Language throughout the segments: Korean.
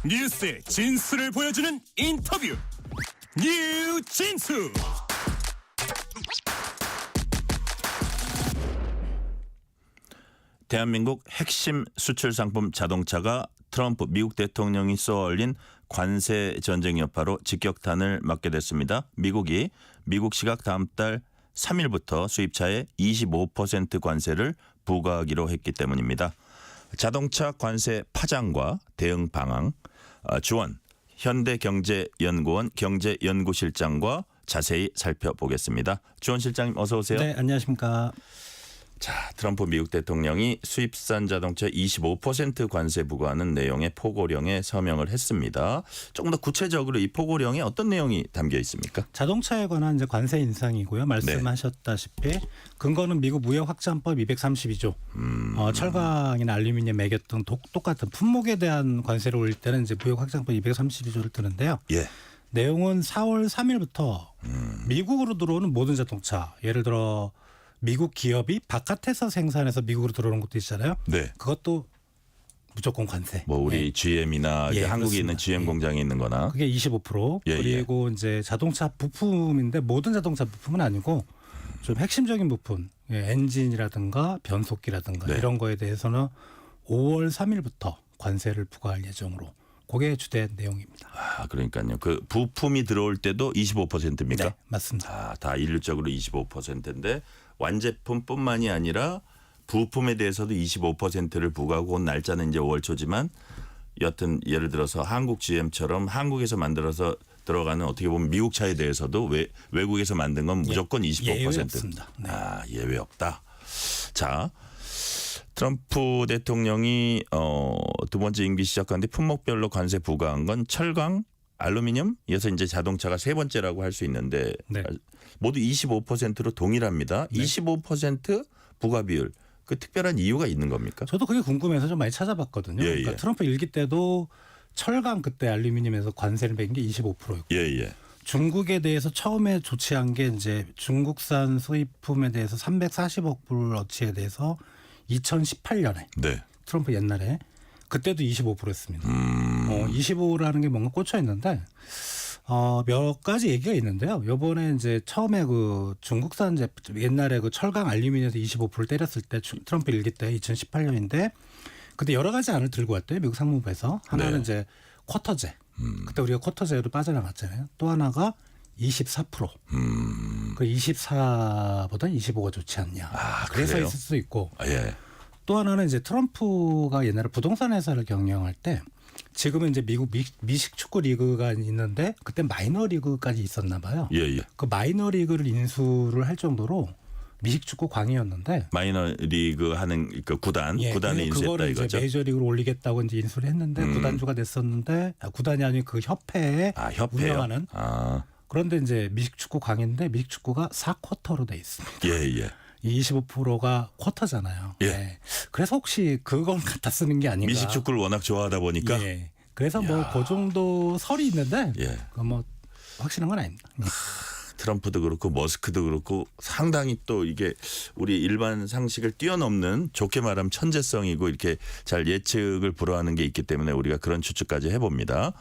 뉴스의 진수를 보여주는 인터뷰 뉴진수. 대한민국 핵심 수출 상품 자동차가 트럼프 미국 대통령이 쏘아올린 관세 전쟁 여파로 직격탄을 맞게 됐습니다. 미국이 미국 시각 다음 달 3일부터 수입차에 25% 관세를 부과하기로 했기 때문입니다. 자동차 관세 파장과 대응 방안, 주원 현대경제연구원 경제연구실장과 자세히 살펴보겠습니다. 주원 실장님 어서 오세요. 네, 안녕하십니까. 자, 트럼프 미국 대통령이 수입산 자동차 25% 관세 부과하는 내용의 포고령에 서명을 했습니다. 조금 더 구체적으로 이 포고령에 어떤 내용이 담겨 있습니까? 자동차에 관한 이제 관세 인상이고요. 말씀하셨다시피 근거는 미국 무역확장법 232조. 철강이나 알루미늄, 매개 등 똑같은 품목에 대한 관세를 올릴 때는 이제 무역확장법 232조를 뜨는데요. 예. 내용은 4월 3일부터 미국으로 들어오는 모든 자동차, 예를 들어 미국 기업이 바깥에서 생산해서 미국으로 들어오는 것도 있잖아요. 네. 그것도 무조건 관세. 뭐 우리 GM이나 예, 한국에 있는 그렇습니다. GM 공장에 있는 거나. 그게 25%. 예, 그리고 이제 자동차 부품인데 모든 자동차 부품은 아니고 좀 핵심적인 부품, 엔진이라든가 변속기라든가 네. 이런 거에 대해서는 5월 3일부터 관세를 부과할 예정으로. 그게 주된 내용입니다. 아, 그러니까요. 그 부품이 들어올 때도 25%입니까? 네, 맞습니다. 아, 다 일률적으로 25%인데 완제품뿐만이 아니라 부품에 대해서도 25%를 부과하고 온 날짜는 이제 5월 초지만 여튼 예를 들어서 한국 GM처럼 한국에서 만들어서 들어가는 어떻게 보면 미국 차에 대해서도 외국에서 만든 건 무조건 25%. 예외 없습니다. 네. 아, 예외 없다. 자, 트럼프 대통령이 두 번째 임기 시작하는데 품목별로 관세 부과한 건 철강, 알루미늄, 이어서 이제 자동차가 세 번째라고 할 수 있는데 네. 모두 25%로 동일합니다. 네. 25% 부과 비율. 그 특별한 이유가 있는 겁니까? 저도 그게 궁금해서 좀 많이 찾아봤거든요. 예, 그러니까 예. 트럼프 일기 때도 철강 그때 알루미늄에서 관세를 매긴 게 25%였고 예, 예. 중국에 대해서 처음에 조치한 게 이제 중국산 수입품에 대해서 340억 불어치에 대해서 2018년에 네. 트럼프 옛날에 그때도 25%였습니다. 25라는 게 뭔가 꽂혀 있는데 몇 가지 얘기가 있는데요. 이번에 이제 처음에 그 중국산 제품 옛날에 그 철강 알루미늄에서 25%를 때렸을 때 트럼프 일기 때 2018년인데 그때 여러 가지 안을 들고 왔대요. 미국 상무부에서 하나는 네. 이제 쿼터제. 그때 우리가 쿼터제로 빠져나갔잖아요. 또 하나가 24%. 그 24보다 25가 좋지 않냐. 아, 그래서 그래요? 있을 수도 있고. 아, 예. 또 하나는 이제 트럼프가 옛날에 부동산 회사를 경영할 때 지금은 이제 미국 미식 축구 리그가 있는데 그때 마이너 리그까지 있었나 봐요. 예, 예. 그 마이너 리그를 인수를 할 정도로 미식 축구 광이었는데 마이너 리그 하는 그 구단에 인수했다 그거를 이거죠. 이제 메이저리그로 올리겠다고 이제 인수를 했는데 구단주가 됐었는데 구단이 아닌 그 협회에 협회요. 운영하는 그런데 이제 미식 축구 광인데 미식 축구가 4쿼터로 돼 있습니다. 예, 예. 25%가 쿼터잖아요. 예. 네. 그래서 혹시 그걸 갖다 쓰는 게 아닌가. 미식 축구를 워낙 좋아하다 보니까 예. 그래서 뭐 그 정도 설이 있는데 예. 그 뭐 확실한 건 아닙니다. 트럼프도 그렇고 머스크도 그렇고 상당히 또 이게 우리 일반 상식을 뛰어넘는 좋게 말하면 천재성이고 이렇게 잘 예측을 불허하는 게 있기 때문에 우리가 그런 추측까지 해봅니다.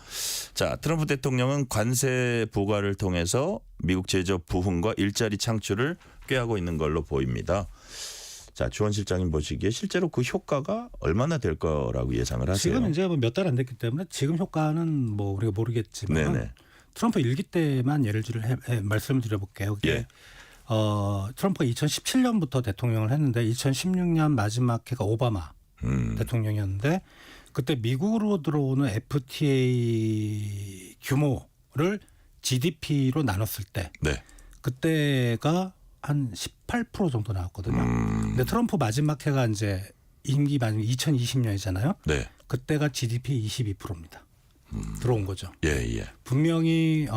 자, 트럼프 대통령은 관세 부과를 통해서 미국 제조업 부흥과 일자리 창출을 꾀하고 있는 걸로 보입니다. 자, 주원 실장님 보시기에 실제로 그 효과가 얼마나 될 거라고 예상을 하세요? 지금 이제 몇 달 안 됐기 때문에 지금 효과는 뭐 우리가 모르겠지만 네네. 트럼프 일기 때만 예를 들어 말씀을 드려볼게요. 예. 트럼프가 2017년부터 대통령을 했는데 2016년 마지막 해가 오바마 대통령이었는데 그때 미국으로 들어오는 FTA 규모를 GDP로 나눴을 때 네. 그때가 한 18% 정도 나왔거든요. 근데 트럼프 마지막 해가 이제 임기 마지막 2020년이잖아요. 네. 그때가 GDP 22%입니다. 들어온 거죠. 예, 예. 분명히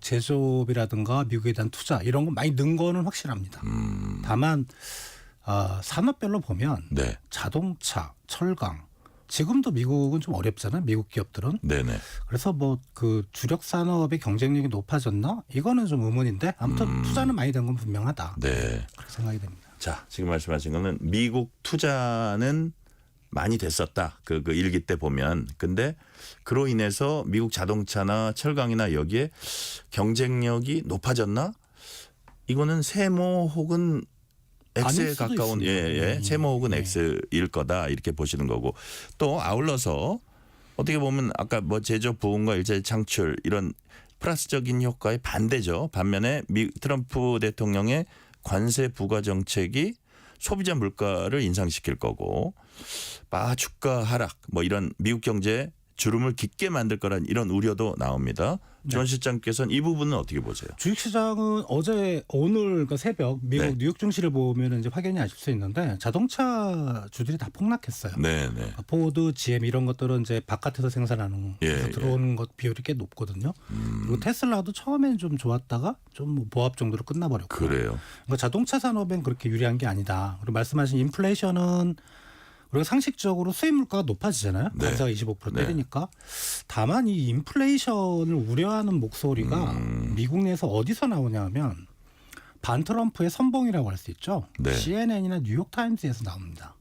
제조업이라든가 미국에 대한 투자 이런 거 많이 는 거는 확실합니다. 다만 산업별로 보면 네. 자동차, 철강 지금도 미국은 좀 어렵잖아요. 미국 기업들은. 네네. 그래서 뭐 그 주력 산업의 경쟁력이 높아졌나? 이거는 좀 의문인데 아무튼 투자는 많이 된 건 분명하다. 네. 그렇게 생각이 됩니다. 자, 지금 말씀하신 거는 미국 투자는 많이 됐었다. 그 일기 때 보면. 근데 그로 인해서 미국 자동차나 철강이나 여기에 경쟁력이 높아졌나? 이거는 세모 혹은 X에 아닐 수도 가까운 있습니다. 세모 혹은 X일 거다 이렇게 보시는 거고 또 아울러서 어떻게 보면 아까 뭐 제조 부흥과 일자리 창출 이런 플러스적인 효과의 반대죠. 반면에 트럼프 대통령의 관세 부과 정책이 소비자 물가를 인상시킬 거고 주가 하락 뭐 이런 미국 경제에 주름을 깊게 만들 거란 이런 우려도 나옵니다. 주원 실장께서는 이 부분은 어떻게 보세요? 주식시장은 오늘 그러니까 새벽 미국 네. 뉴욕 증시를 보면 이제 확연히 아실 수 있는데 자동차 주들이 다 폭락했어요. 네, 네. 포드, GM 이런 것들은 이제 바깥에서 생산하는 예, 들어오는 것 비율이 꽤 높거든요. 그리고 테슬라도 처음엔 좀 좋았다가 좀뭐 보합 정도로 끝나버렸고. 그래요. 그러니까 자동차 산업엔 그렇게 유리한 게 아니다. 그리고 말씀하신 인플레이션은 우리가 상식적으로 수입 물가가 높아지잖아요. 네. 관세가 25% 때리니까. 다만 이 인플레이션을 우려하는 목소리가 미국 내에서 어디서 나오냐면 반 트럼프의 선봉이라고 할 수 있죠. 네. CNN이나 뉴욕타임스에서 나옵니다.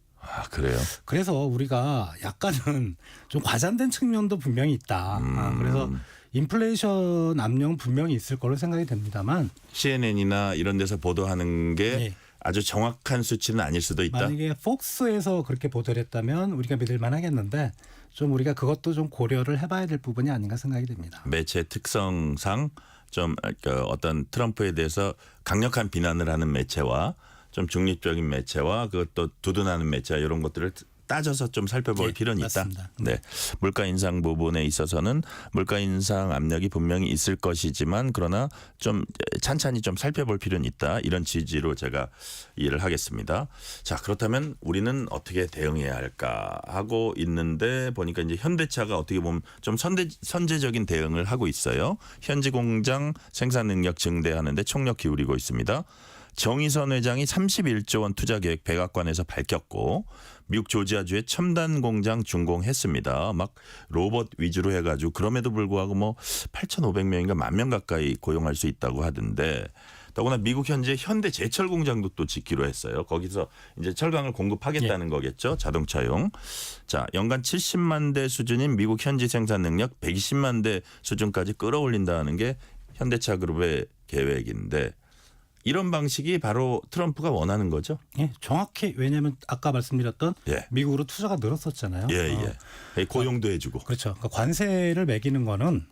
그래요. 그래서 우리가 약간은 좀 과장된 측면도 분명히 있다. 그래서 인플레이션 압력은 분명히 있을 거로 생각이 됩니다만 CNN이나 이런 데서 보도하는 게 네. 아주 정확한 수치는 아닐 수도 있다. 만약에 폭스에서 그렇게 보도를 했다면 우리가 믿을 만하겠는데 좀 우리가 그것도 좀 고려를 해봐야 될 부분이 아닌가 생각이 됩니다. 매체 특성상 좀 어떤 트럼프에 대해서 강력한 비난을 하는 매체와 좀 중립적인 매체와 그것도 두둔하는 매체 이런 것들을 따져서 좀 살펴볼 네, 필요는 맞습니다. 있다. 네, 물가 인상 부분에 있어서는 물가 인상 압력이 분명히 있을 것이지만 그러나 좀 찬찬히 좀 살펴볼 필요는 있다. 이런 지지로 제가 이해를 하겠습니다. 자, 그렇다면 우리는 어떻게 대응해야 할까 하고 있는데 보니까 이제 현대차가 어떻게 보면 좀 선제적인 대응을 하고 있어요. 현지 공장 생산 능력 증대하는데 총력 기울이고 있습니다. 정의선 회장이 31조 원 투자 계획 백악관에서 밝혔고 미국 조지아주에 첨단 공장 준공했습니다. 막 로봇 위주로 해가지고 그럼에도 불구하고 뭐 8,500명인가 10,000명 가까이 고용할 수 있다고 하던데 더구나 미국 현재 현대 제철 공장도 또 짓기로 했어요. 거기서 이제 철강을 공급하겠다는 거겠죠. 자동차용. 자, 연간 70만 대 수준인 미국 현지 생산 능력 120만 대 수준까지 끌어올린다는 게 현대차 그룹의 계획인데 이런 방식이 바로 트럼프가 원하는 거죠. 예, 정확히 왜냐하면 아까 말씀드렸던 예. 미국으로 투자가 늘었었잖아요. 예. 고용도 해주고. 그렇죠. 그러니까 관세를 매기는 거는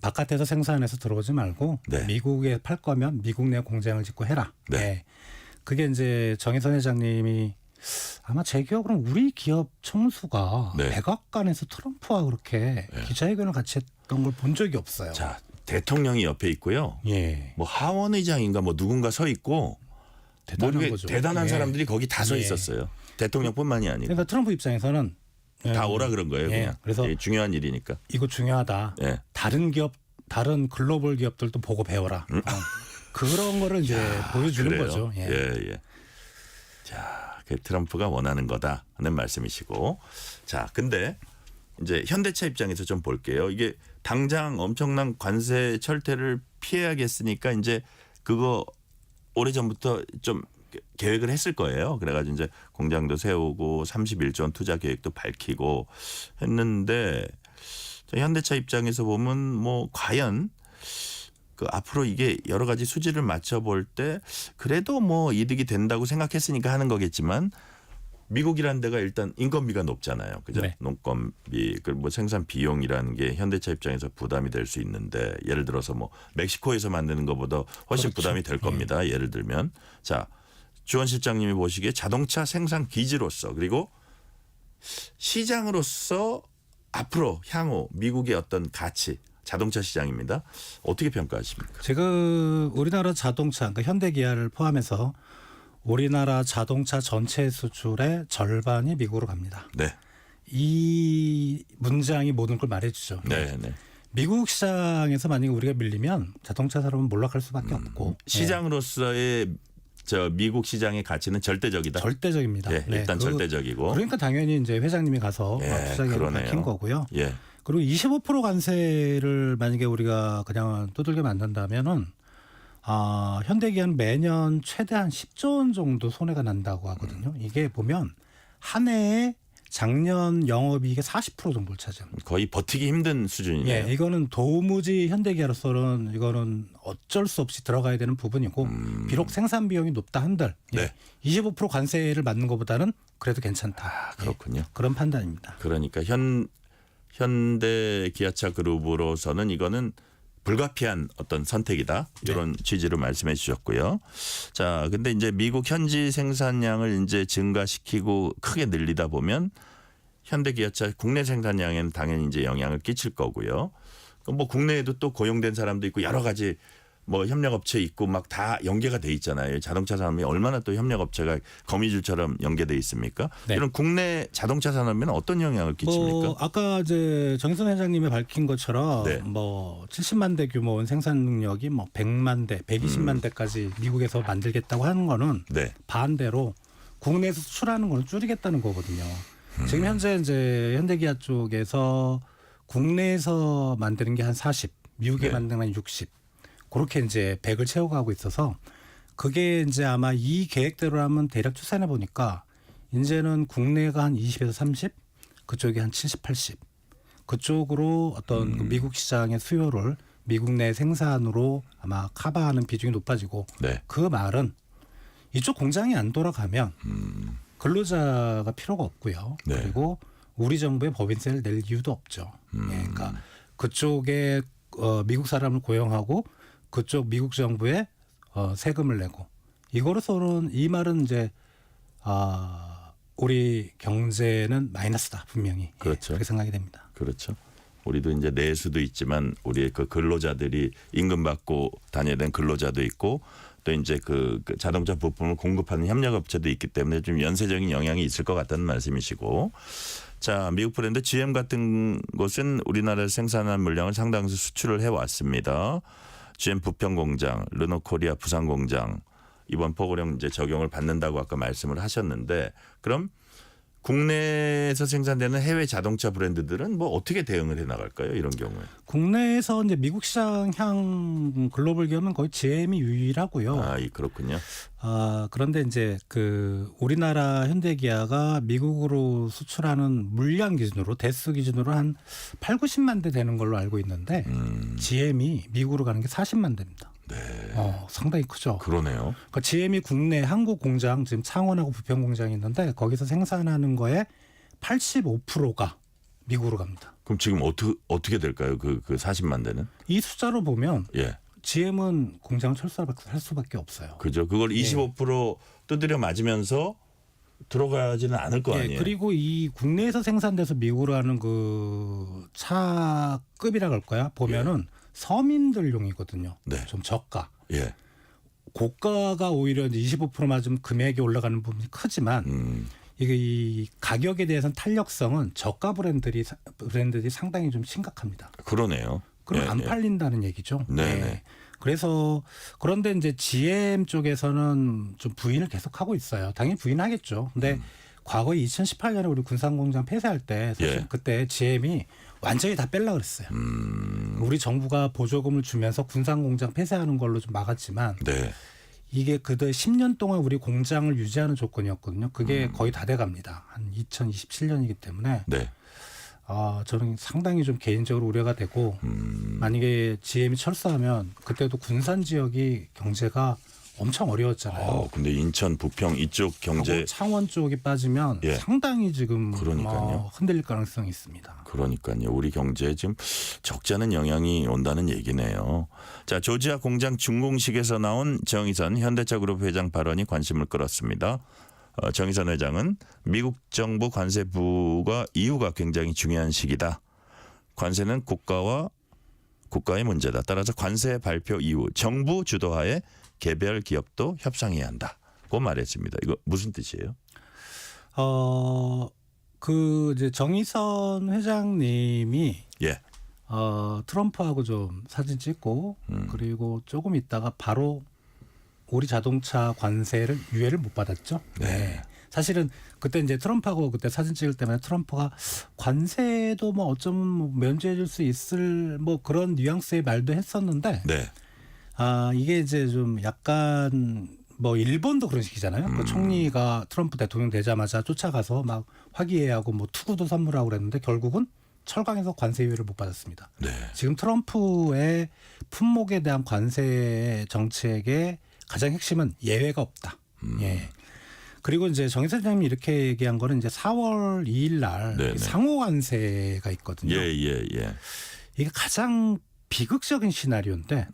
바깥에서 생산해서 들어오지 말고 네. 미국에 팔 거면 미국 내 공장을 짓고 해라. 네. 예. 그게 이제 정의선 회장님이 아마 제 기억으로는 우리 기업 총수가 네. 백악관에서 트럼프와 그렇게 기자회견을 같이 했던 걸 본 적이 없어요. 자, 대통령이 옆에 있고요. 예. 뭐 하원 의장인가 뭐 누군가 서 있고 대단한 거죠. 대단한 예. 사람들이 거기 다 서 예. 있었어요. 대통령뿐만이 아니고 그러니까 트럼프 입장에서는 다 오라 그런 거예요. 예. 그냥. 그래서 예, 중요한 일이니까. 이거 중요하다. 예. 다른 기업, 다른 글로벌 기업들도 보고 배워라. 그런 거를 이제 보여주는 그래요. 거죠. 예. 예. 자, 그 트럼프가 원하는 거다 하는 말씀이시고. 자, 근데 이제 현대차 입장에서 좀 볼게요. 이게 당장 엄청난 관세 철퇴를 피해야겠으니까 이제 그거 오래전부터 좀 계획을 했을 거예요. 그래가지고 이제 공장도 세우고 31조 원 투자 계획도 밝히고 했는데 현대차 입장에서 보면 뭐 과연 그 앞으로 이게 여러 가지 수지를 맞춰볼 때 그래도 뭐 이득이 된다고 생각했으니까 하는 거겠지만 미국이라는 데가 일단 인건비가 높잖아요. 그죠? 네. 농건비, 그 뭐 생산 비용이라는 게 현대차 입장에서 부담이 될 수 있는데 예를 들어서 뭐 멕시코에서 만드는 것보다 훨씬 그렇죠. 부담이 될 겁니다. 예를 들면. 자, 주원 실장님이 보시기에 자동차 생산 기지로서 그리고 시장으로서 앞으로 향후 미국의 어떤 가치 자동차 시장입니다. 어떻게 평가하십니까? 지금 우리나라 자동차, 그러니까 현대기아를 포함해서 우리나라 자동차 전체 수출의 절반이 미국으로 갑니다. 네. 이 문장이 모든 걸 말해주죠. 네. 미국 시장에서 만약에 우리가 밀리면 자동차 산업은 몰락할 수밖에 없고 시장으로서의 저 미국 시장의 가치는 절대적이다. 절대적입니다. 예, 일단 절대적이고. 그러니까 당연히 이제 회장님이 가서 투자계획을 그러네요. 밝힌 거고요. 예. 그리고 25% 관세를 만약에 우리가 그냥 두들겨 만든다면은 현대기아는 매년 최대한 10조 원 정도 손해가 난다고 하거든요. 이게 보면 한 해에 작년 영업이익의 40% 정도를 차지합니다. 거의 버티기 힘든 수준이네요. 예, 이거는 도무지 현대기아로서는 이거는 어쩔 수 없이 들어가야 되는 부분이고 비록 생산 비용이 높다 한들 네. 25% 관세를 받는 것보다는 그래도 괜찮다. 그렇군요. 그런 판단입니다. 그러니까 현대 기아차 그룹으로서는 이거는 불가피한 어떤 선택이다. 이런 취지로 말씀해 주셨고요. 자, 근데 이제 미국 현지 생산량을 이제 증가시키고 크게 늘리다 보면 현대 기아차 국내 생산량에는 당연히 이제 영향을 끼칠 거고요. 뭐 국내에도 또 고용된 사람도 있고 여러 가지 뭐 협력업체 있고 막 다 연계가 돼 있잖아요. 자동차 산업이 얼마나 또 협력업체가 거미줄처럼 연계돼 있습니까? 네. 이런 국내 자동차 산업에는 어떤 영향을 끼칩니까? 뭐 아까 이제 정의선 회장님이 밝힌 것처럼 네. 뭐 70만 대 규모인 생산 능력이 뭐 100만 대, 120만 대까지 미국에서 만들겠다고 하는 거는 네. 반대로 국내에서 수출하는 거는 줄이겠다는 거거든요. 지금 현재 이제 현대기아 쪽에서 국내에서 만드는 게 한 40, 미국에 네. 만드는 한 60. 그렇게 이제 100을 채워가고 있어서 그게 이제 아마 이 계획대로라면 대략 추산해 보니까 이제는 국내가 한 20에서 30, 그쪽이 한 70, 80. 그쪽으로 어떤 그 미국 시장의 수요를 미국 내 생산으로 아마 커버하는 비중이 높아지고 네. 그 말은 이쪽 공장이 안 돌아가면 근로자가 필요가 없고요. 네. 그리고 우리 정부의 법인세를 낼 이유도 없죠. 예, 그러니까 그쪽에 미국 사람을 고용하고 그쪽 미국 정부에 세금을 내고 이거로서는 이 말은 이제 우리 경제는 마이너스다 분명히. 그렇죠. 예, 그렇게 생각이 됩니다. 그렇죠. 우리도 이제 내수도 있지만 우리의 그 근로자들이 임금 받고 다녀야 되는 근로자도 있고 또 이제 그 자동차 부품을 공급하는 협력업체도 있기 때문에 좀 연쇄적인 영향이 있을 것 같다는 말씀이시고. 자, 미국 브랜드 GM 같은 곳은 우리나라에서 생산한 물량을 상당수 수출을 해왔습니다. GM 부평 공장, 르노 코리아 부산 공장 이번 포고령 이제 적용을 받는다고 아까 말씀을 하셨는데 그럼 국내에서 생산되는 해외 자동차 브랜드들은 뭐 어떻게 대응을 해 나갈까요? 이런 경우에. 국내에서 이제 미국 시장 향 글로벌 기업은 거의 GM이 유일하고요. 그렇군요. 그런데 이제 그 우리나라 현대기아가 미국으로 수출하는 물량 기준으로 대수 기준으로 한 8, 90만 대 되는 걸로 알고 있는데 GM이 미국으로 가는 게 40만 대입니다. 네. 상당히 크죠. 그러네요. 그러니까 GM이 국내 한국 공장 지금 창원하고 부평 공장이 있는데 거기서 생산하는 거에 85%가 미국으로 갑니다. 그럼 지금 어떻게 될까요? 그 40만 대는? 이 숫자로 보면 예. GM은 공장을 철수할 수밖에 없어요. 그죠. 그걸 25% 두드려 맞으면서 들어가지는 않을 거 아니에요. 그리고 이 국내에서 생산돼서 미국으로 하는 그 차급이라고 할까요? 보면은 서민들용이거든요. 네. 좀 저가. 예. 고가가 오히려 이제 25% 맞으면 금액이 올라가는 부분이 크지만 이게 이 가격에 대해서는 탄력성은 저가 브랜드들이 상당히 좀 심각합니다. 그러네요. 그럼 안 팔린다는 얘기죠. 네. 그래서 그런데 이제 GM 쪽에서는 좀 부인을 계속하고 있어요. 당연히 부인하겠죠. 근데 과거에 2018년에 우리 군산공장 폐쇄할 때 사실 그때 GM이 완전히 다 뺄라 그랬어요. 우리 정부가 보조금을 주면서 군산공장 폐쇄하는 걸로 좀 막았지만 네. 이게 그때 10년 동안 우리 공장을 유지하는 조건이었거든요. 그게 거의 다 돼갑니다. 한 2027년이기 때문에 네. 저는 상당히 좀 개인적으로 우려가 되고 만약에 GM이 철수하면 그때도 군산 지역이 경제가 엄청 어려웠잖아요. 근데 인천, 부평 이쪽 경제 창원 쪽이 빠지면 상당히 지금 흔들릴 가능성이 있습니다. 그러니까요. 우리 경제에 지금 적지 않은 영향이 온다는 얘기네요. 자, 조지아 공장 준공식에서 나온 정의선 현대차그룹 회장 발언이 관심을 끌었습니다. 정의선 회장은 미국 정부 관세부가 이유가 굉장히 중요한 시기다. 관세는 국가의 문제다. 따라서 관세 발표 이후 정부 주도하에 개별 기업도 협상해야 한다고 말했습니다. 이거 무슨 뜻이에요? 그 이제 정의선 회장님이 트럼프하고 좀 사진 찍고 그리고 조금 있다가 바로 우리 자동차 관세를 유예를 못 받았죠. 네. 사실은 그때 이제 트럼프하고 그때 사진 찍을 때마다 트럼프가 관세도 뭐 어쩌면 뭐 면제해 줄 수 있을 뭐 그런 뉘앙스의 말도 했었는데 이게 이제 좀 약간 뭐 일본도 그런 식이잖아요. 그 총리가 트럼프 대통령 되자마자 쫓아가서 막 화기애애하고 뭐 투구도 선물하고 그랬는데 결국은 철강에서 관세 유예를 못 받았습니다. 네. 지금 트럼프의 품목에 대한 관세 정책의 가장 핵심은 예외가 없다. 예. 그리고 이제 정의사 장님이 이렇게 얘기한 거는 이제 4월 2일 날 네네. 상호 관세가 있거든요. 예. 이게 가장 비극적인 시나리오인데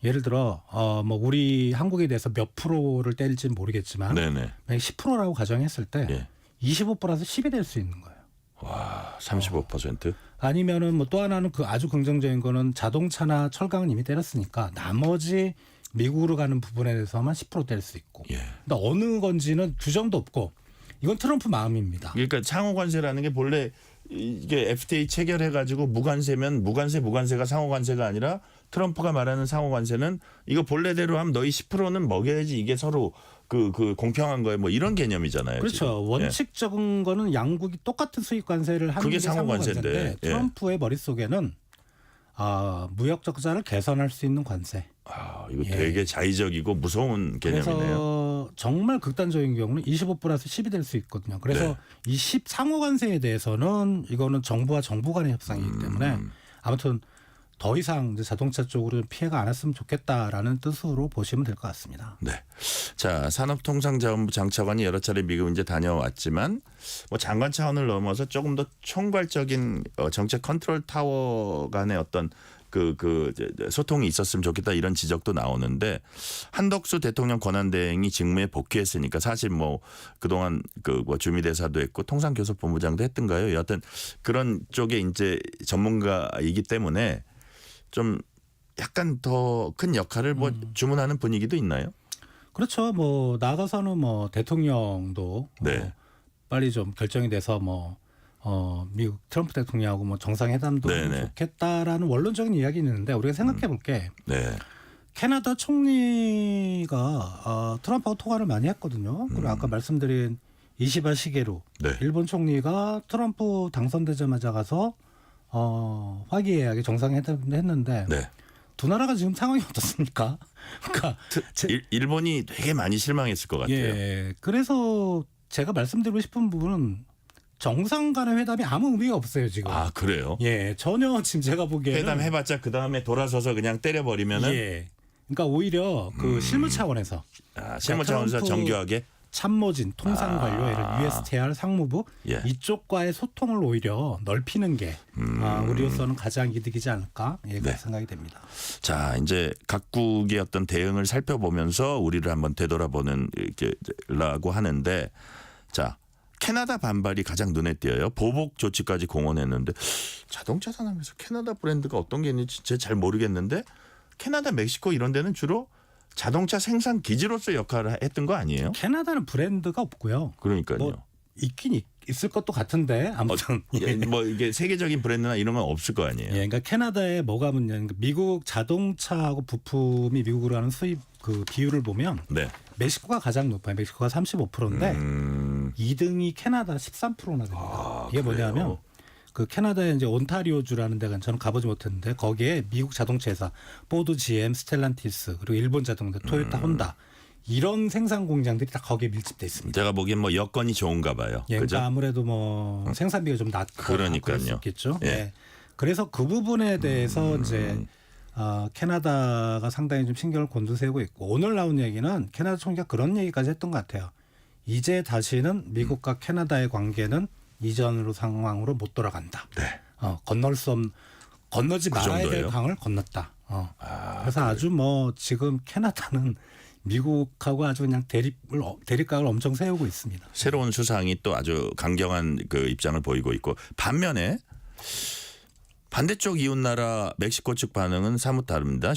예를 들어 뭐 우리 한국에 대해서 몇 프로를 뗄지는 모르겠지만 네네. 10%라고 가정했을 때 예. 25 플러스 10이 될 수 있는 거예요. 와, 35%? 아니면은 뭐 또 하나는 그 아주 긍정적인 거는 자동차나 철강은 이미 때렸으니까 나머지 미국으로 가는 부분에 대해서만 10% 뗄 수 있고. 예. 근데 어느 건지는 규정도 없고 이건 트럼프 마음입니다. 그러니까 상호 관세라는 게 본래 이게 FTA 체결해 가지고 무관세면 무관세가 상호 관세가 아니라 트럼프가 말하는 상호 관세는 이거 본래대로 하면 너희 10%는 먹여야지 이게 서로 그 공평한 거예요. 뭐 이런 개념이잖아요. 그렇죠. 지금. 원칙적인 거는 양국이 똑같은 수입 관세를 하는 그게 게 상호 관세인데 상호관세인데, 예. 트럼프의 머릿속에는 무역 적자를 개선할 수 있는 관세. 이거 예. 되게 자의적이고 무서운 개념이네요. 그래서 정말 극단적인 경우는 25 플러스 10이 될 수 있거든요. 그래서 네. 이 10 상호 관세에 대해서는 이거는 정부와 정부 간의 협상이기 때문에 아무튼 더 이상 이제 자동차 쪽으로 피해가 안 왔으면 좋겠다라는 뜻으로 보시면 될 것 같습니다. 네. 자, 산업통상자원부 장차관이 여러 차례 미국 이제 다녀왔지만 뭐 장관 차원을 넘어서 조금 더 총괄적인 정책 컨트롤 타워 간의 어떤 소통이 있었으면 좋겠다 이런 지적도 나오는데 한덕수 대통령 권한대행이 직무에 복귀했으니까 사실 뭐 그동안 뭐 주미대사도 했고 통상교섭본부장도 했던가요? 여하튼 그런 쪽에 이제 전문가이기 때문에 좀 약간 더 큰 역할을 뭐 주문하는 분위기도 있나요? 그렇죠. 뭐 나가서는 뭐 대통령도 네. 빨리 좀 결정이 돼서 뭐 미국 트럼프 대통령하고 뭐 정상회담도 네네. 좋겠다라는 원론적인 이야기는 있는데 우리가 생각해 볼 게 네. 캐나다 총리가 트럼프하고 통화를 많이 했거든요. 그리고 아까 말씀드린 이시바 시게루 네. 일본 총리가 트럼프 당선되자마자 가서 화기애애하게 정상회담을 했는데 네. 두 나라가 지금 상황이 어떻습니까? 그러니까 일본이 되게 많이 실망했을 것 같아요. 예, 그래서 제가 말씀드리고 싶은 부분은 정상 간의 회담이 아무 의미가 없어요 지금. 아, 그래요? 예, 전혀 지금 제가 보기에는 회담 해봤자 그 다음에 돌아서서 그냥 때려버리면은 예, 그러니까 오히려 그 실무 차원에서 실무 차원에서 트럼프 정교하게 참모진 통상 관료 예를 USTR 상무부 예. 이쪽과의 소통을 오히려 넓히는 게 우리로서는 가장 이득이지 않을까 그렇게 생각이 됩니다. 자, 이제 각국의 어떤 대응을 살펴보면서 우리를 한번 되돌아보는 라고 하는데 자, 캐나다 반발이 가장 눈에 띄어요. 보복 조치까지 공언했는데 자동차 산업에서 캐나다 브랜드가 어떤 게 있는지 제가 잘 모르겠는데 캐나다, 멕시코 이런 데는 주로 자동차 생산 기지로서 역할을 했던 거 아니에요? 캐나다는 브랜드가 없고요. 그러니까요. 뭐 있긴 있을 것도 같은데 아무튼 뭐 이게 세계적인 브랜드나 이런 건 없을 거 아니에요. 예, 그러니까 캐나다에 뭐가 문제냐면 미국 자동차하고 부품이 미국으로 하는 수입 그 비율을 보면 네. 멕시코가 가장 높아요. 멕시코가 35%인데 2등이 캐나다 13%나 됩니다. 이게 그래요? 뭐냐면 그 캐나다에 이제 온타리오주라는 데가 저는 가보지 못했는데 거기에 미국 자동차 회사 포드, GM, 스텔란티스 그리고 일본 자동차 토요타, 혼다 이런 생산 공장들이 다 거기에 밀집돼 있습니다. 제가 보기엔 뭐 여건이 좋은가 봐요. 예, 그죠? 그러니까 아무래도 뭐 생산비가 좀 낮고 그러니까요. 그럴 수 있겠죠. 예. 예. 그래서 그 부분에 대해서 이제 캐나다가 상당히 좀 신경을 곤두세우고 있고 오늘 나온 얘기는 캐나다 총리가 그런 얘기까지 했던 것 같아요. 이제 다시는 미국과 캐나다의 관계는 이전으로 상황으로 못 돌아간다. 네. 건너지 그 말아야 될 정도예요? 강을 건넜다. 그래서 아주 뭐 지금 캐나다는 미국하고 아주 그냥 대립각을 엄청 세우고 있습니다. 새로운 수상이 또 아주 강경한 그 입장을 보이고 있고 반면에 반대쪽 이웃나라 멕시코 측 반응은 사뭇 다릅니다.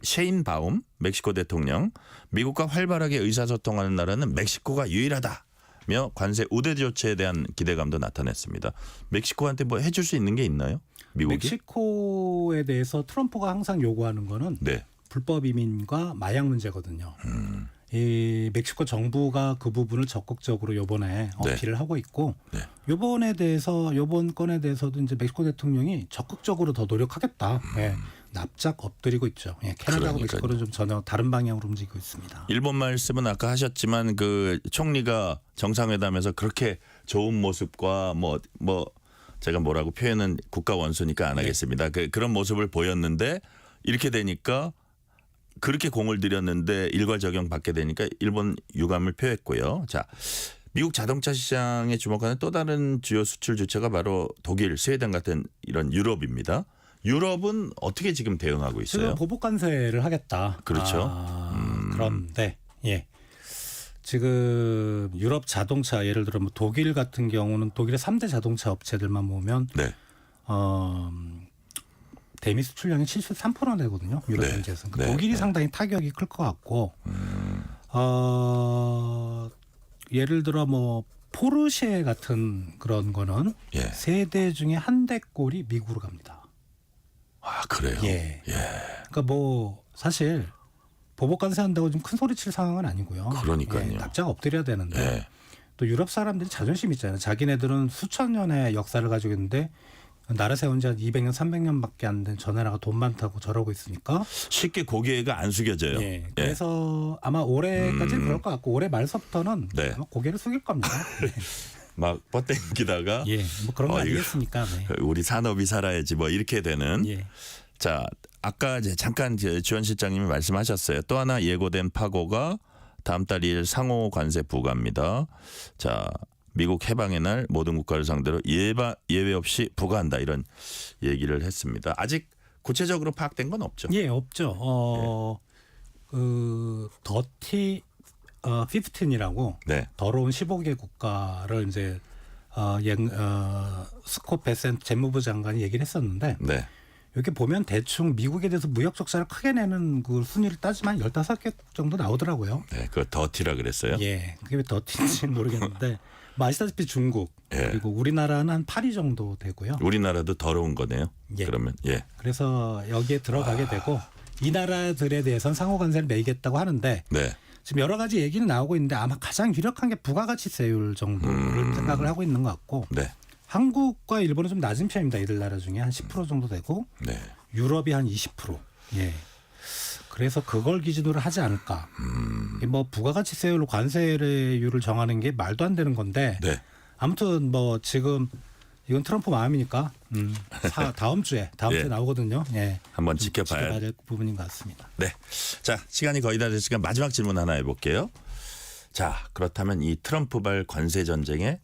셰인바움 멕시코 대통령 미국과 활발하게 의사소통하는 나라는 멕시코가 유일하다며 관세 우대 조치에 대한 기대감도 나타냈습니다. 멕시코한테 뭐 해줄 수 있는 게 있나요? 미국이? 멕시코에 대해서 트럼프가 항상 요구하는 거는 네. 불법 이민과 마약 문제거든요. 이 멕시코 정부가 그 부분을 적극적으로 요번에 어필을 하고 있고 요번 건에 대해서도 이제 멕시코 대통령이 적극적으로 더 노력하겠다. 예. 납작 엎드리고 있죠. 예, 캐나다하고 그러니까요. 멕시코는 좀 전혀 다른 방향으로 움직이고 있습니다. 일본 말씀은 아까 하셨지만 그 총리가 정상회담에서 그렇게 좋은 모습과 뭐 제가 뭐라고 표현은 국가 원수니까 안 하겠습니다. 그런 모습을 보였는데 이렇게 되니까 그렇게 공을 들였는데 일괄 적용 받게 되니까 일본 유감을 표했고요. 자, 미국 자동차 시장에 주목하는 또 다른 주요 수출 주체가 바로 독일, 스웨덴 같은 이런 유럽입니다. 유럽은 어떻게 지금 대응하고 있어요? 지금 보복 관세를 하겠다. 그렇죠. 그런데 예. 지금 유럽 자동차 예를 들어 뭐 독일 같은 경우는 독일의 3대 자동차 업체들만 보면 네. 대미 수출량이 73% 되거든요. 유럽 네. 경제에서. 네. 독일이 네. 상당히 타격이 클 것 같고 예를 들어 뭐 포르쉐 같은 그런 거는 예. 세 대 중에 한 대꼴이 미국으로 갑니다. 아, 그래요. 예. 그러니까 뭐 사실 보복 관세한다고 좀 큰 소리 칠 상황은 아니고요. 그러니까요. 예, 납작 엎드려야 되는데 예. 또 유럽 사람들이 자존심 있잖아요. 자기네들은 수천 년의 역사를 가지고 있는데 나라 세운 지 한 200년, 300년밖에 안 된 저 나라가 돈 많다고 저러고 있으니까. 쉽게 고개가 안 숙여져요. 예. 그래서 아마 올해까지는 그럴 것 같고 올해 말서부터는 네. 아마 고개를 숙일 겁니다. 막 뻗댕기다가 예. 뭐 그런 거 이거 아니겠습니까? 네. 우리 산업이 살아야지 뭐 이렇게 되는. 예. 자, 아까 이제 잠깐 주원 실장님이 말씀하셨어요. 또 하나 예고된 파고가 다음 달 2일 상호 관세 부과입니다. 자, 미국 해방의 날 모든 국가를 상대로 예외 없이 부과한다 이런 얘기를 했습니다. 아직 구체적으로 파악된 건 없죠. 예, 없죠. 그 더티 15이라고 네. 더러운 15개 국가를 이제 스콧 베센트 재무부 장관이 얘기를 했었는데 네. 여기 보면 대충 미국에 대해서 무역 적자를 크게 내는 그 순위를 따지면 15개 정도 나오더라고요. 네. 그거 더티라 그랬어요. 예. 그게 왜 더티인지는 모르겠는데 뭐 아시다시피 중국 예. 그리고 우리나라는 한 8위 정도 되고요. 우리나라도 더러운 거네요. 예. 그러면 예. 그래서 여기에 들어가게 되고 이 나라들에 대해서는 상호 관세를 매기겠다고 하는데 네. 지금 여러 가지 얘기는 나오고 있는데 아마 가장 유력한 게 부가가치세율 정도를 생각을 하고 있는 것 같고 네. 한국과 일본은 좀 낮은 편입니다. 이들 나라 중에 한 10% 정도 되고 네. 유럽이 한 20%. 예. 그래서 그걸 기준으로 하지 않을까. 뭐 부가가치세율로 관세율을 정하는 게 말도 안 되는 건데 네. 아무튼 뭐 지금 이건 트럼프 마음이니까 다음 주에 예. 나오거든요. 예. 한번 좀 지켜봐야 될 부분인 것 같습니다. 네. 자, 시간이 거의 다 됐으니까 마지막 질문 하나 해볼게요. 자, 그렇다면 이 트럼프발 관세 전쟁의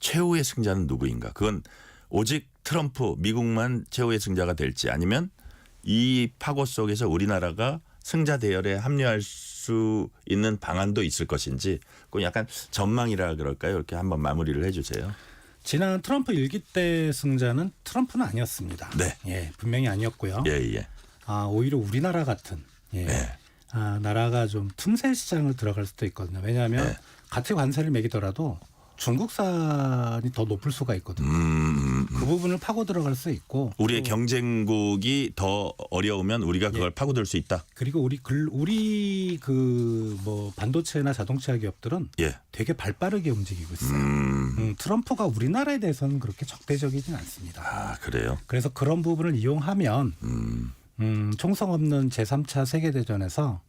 최후의 승자는 누구인가? 그건 오직 트럼프, 미국만 최후의 승자가 될지 아니면 이 파고 속에서 우리나라가 승자 대열에 합류할 수 있는 방안도 있을 것인지 그건 약간 전망이라 그럴까요? 이렇게 한번 마무리를 해주세요. 지난 트럼프 일기 때 승자는 트럼프는 아니었습니다. 네. 예, 분명히 아니었고요. 예. 오히려 우리나라 같은 나라가 좀 틈새 시장을 들어갈 수도 있거든요. 왜냐하면 네. 같이 관세를 매기더라도 중국산이 더 높을 수가 있거든요. 그 부분을 파고 들어갈 수 있고 우리의 경쟁국이 더 어려우면 우리가 그걸 파고들 수 있다. 그리고 우리 그 뭐 반도체나 자동차 기업들은 예. 되게 발빠르게 움직이고 있어요. 트럼프가 우리나라에 대해서는 그렇게 적대적이진 않습니다. 아, 그래요? 그래서 그런 부분을 이용하면 총성 없는 제3차 세계대전에서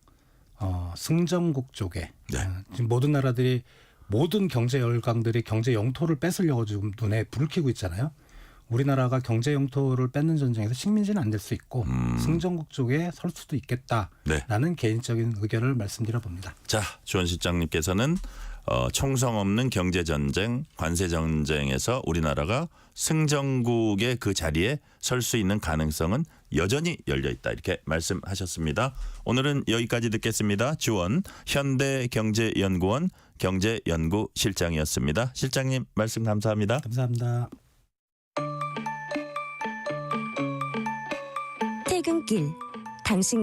승전국 쪽에 네. 지금 모든 나라들이 모든 경제 열강들이 경제 영토를 뺏으려고 지금 눈에 불을 켜고 있잖아요. 우리나라가 경제 영토를 뺏는 전쟁에서 식민지는 안 될 수 있고 승전국 쪽에 설 수도 있겠다라는 네. 개인적인 의견을 말씀드려 봅니다. 자, 주원 실장님께서는 총성 없는 경제 전쟁, 관세 전쟁에서 우리나라가 승전국의 그 자리에 설 수 있는 가능성은 여전히 열려 있다 이렇게 말씀하셨습니다. 오늘은 여기까지 듣겠습니다. 주원 현대경제연구원 경제연구실장이었습니다. 실장님 말씀 감사합니다. 감사합니다. 퇴근길 당신